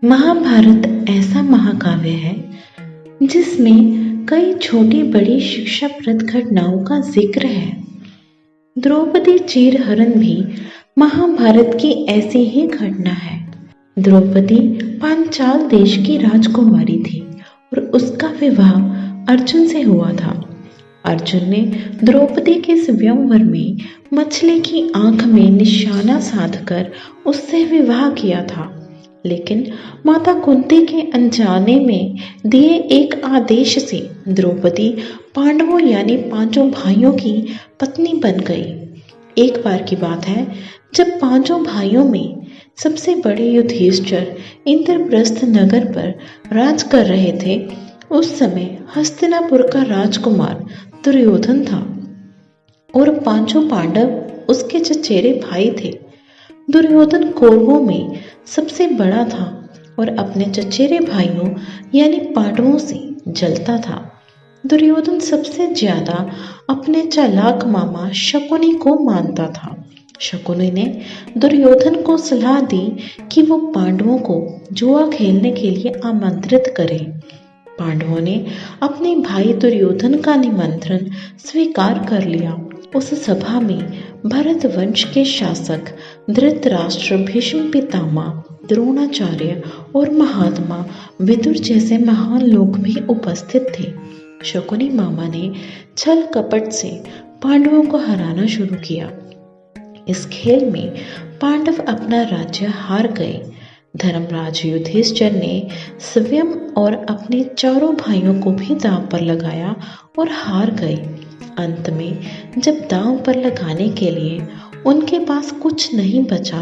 महाभारत ऐसा महाकाव्य है जिसमें कई छोटी बड़ी शिक्षाप्रद घटनाओं का जिक्र है। द्रौपदी चीरहरण भी महाभारत की ऐसी ही घटना है। द्रौपदी पांचाल देश की राजकुमारी थी और उसका विवाह अर्जुन से हुआ था। अर्जुन ने द्रौपदी के स्वयंवर में मछली की आंख में निशाना साधकर उससे विवाह किया था, लेकिन माता कुंती के अनजाने में दिए एक आदेश से द्रौपदी पांडवों यानी पांचों भाइयों की पत्नी बन गई। एक बार की बात है जब पांचों भाइयों में सबसे बड़े युधिष्ठिर इंद्रप्रस्थ नगर पर राज कर रहे थे। उस समय हस्तिनापुर का राजकुमार दुर्योधन था और पांचों पांडव उसके चचेरे भाई थे। दुर्योधन कौरवों में सबसे बड़ा था और अपने चचेरे भाइयों यानी पांडवों से जलता था। दुर्योधन सबसे ज्यादा अपने चालाक मामा शकुनी को मानता था। शकुनी ने दुर्योधन को सलाह दी कि वो पांडवों को जुआ खेलने के लिए आमंत्रित करे। पांडवों ने अपने भाई दुर्योधन का निमंत्रण स्वीकार कर लिया। उस सभा में भरत वंश के शासक धृतराष्ट्र, भीष्म पितामह, द्रोणाचार्य और महात्मा विदुर जैसे महान लोग भी उपस्थित थे। शकुनी मामा ने छल कपट से पांडवों को हराना शुरू किया। इस खेल में पांडव अपना राज्य हार गए। धर्मराज युधिष्ठिर ने स्वयं और अपने चारों भाइयों को भी दांव पर लगाया और हार गए। अंत में जब दांव पर लगाने के लिए उनके पास कुछ नहीं बचा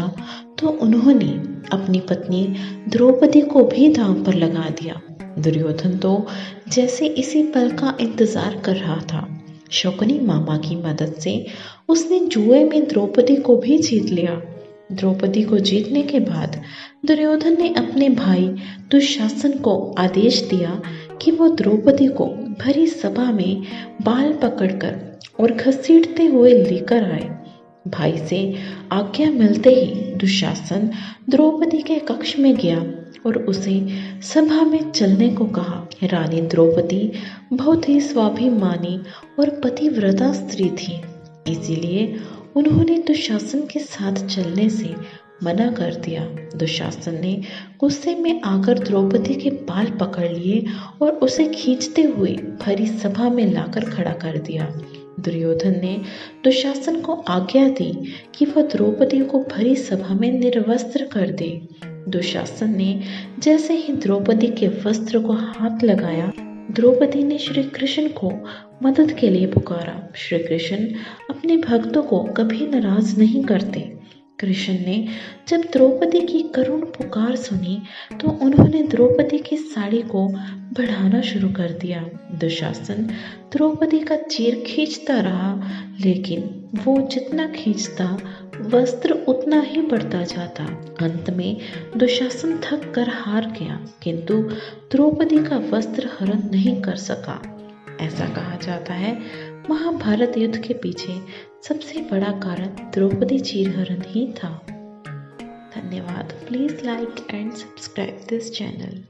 तो उन्होंने अपनी पत्नी द्रौपदी को भी दांव पर लगा दिया। दुर्योधन तो जैसे इसी पल का इंतजार कर रहा था। शकुनी मामा की मदद से उसने जुए में द्रौपदी को भी जीत लिया। द्रौपदी को जीतने के बाद दुर्योधन ने अपने भाई दुशासन को आदेश दिया कि वो द्रौपदी को भरी सभा में बाल पकड़कर और घसीटते हुए लेकर आए। भाई से आज्ञा मिलते ही दुशासन द्रौपदी के कक्ष में गया और उसे सभा में चलने को कहा। रानी द्रौपदी बहुत ही स्वाभिमानी और पतिव्रता स्त्री थी, इसीलिए उन्होंने दुशासन के साथ चलने से मना कर दिया। दुशासन ने गुस्से में आकर द्रौपदी के बाल पकड़ लिए और उसे खींचते हुए भरी सभा में लाकर खड़ा कर दिया। दुर्योधन ने दुशासन को आज्ञा दी कि वह द्रौपदी को भरी सभा में निर्वस्त्र कर दे। दुशासन ने जैसे ही द्रौपदी के वस्त्र को हाथ लगाया, द्रौपदी ने श्री कृष्ण को मदद के लिए पुकारा। श्री कृष्ण अपने भक्तों को कभी नाराज नहीं करते। कृष्ण ने जब द्रौपदी की करुण पुकार सुनी तो उन्होंने द्रौपदी की साड़ी को बढ़ाना शुरू कर दिया। दुशासन द्रौपदी का चीर खींचता रहा, लेकिन वो जितना खींचता वस्त्र उतना ही बढ़ता जाता। अंत में दुशासन थक कर हार गया, किंतु द्रौपदी का वस्त्र हरण नहीं कर सका। ऐसा कहा जाता है महाभारत युद्ध के पीछे सबसे बड़ा कारण द्रौपदी चीरहरण ही था। धन्यवाद। Please like and subscribe this channel.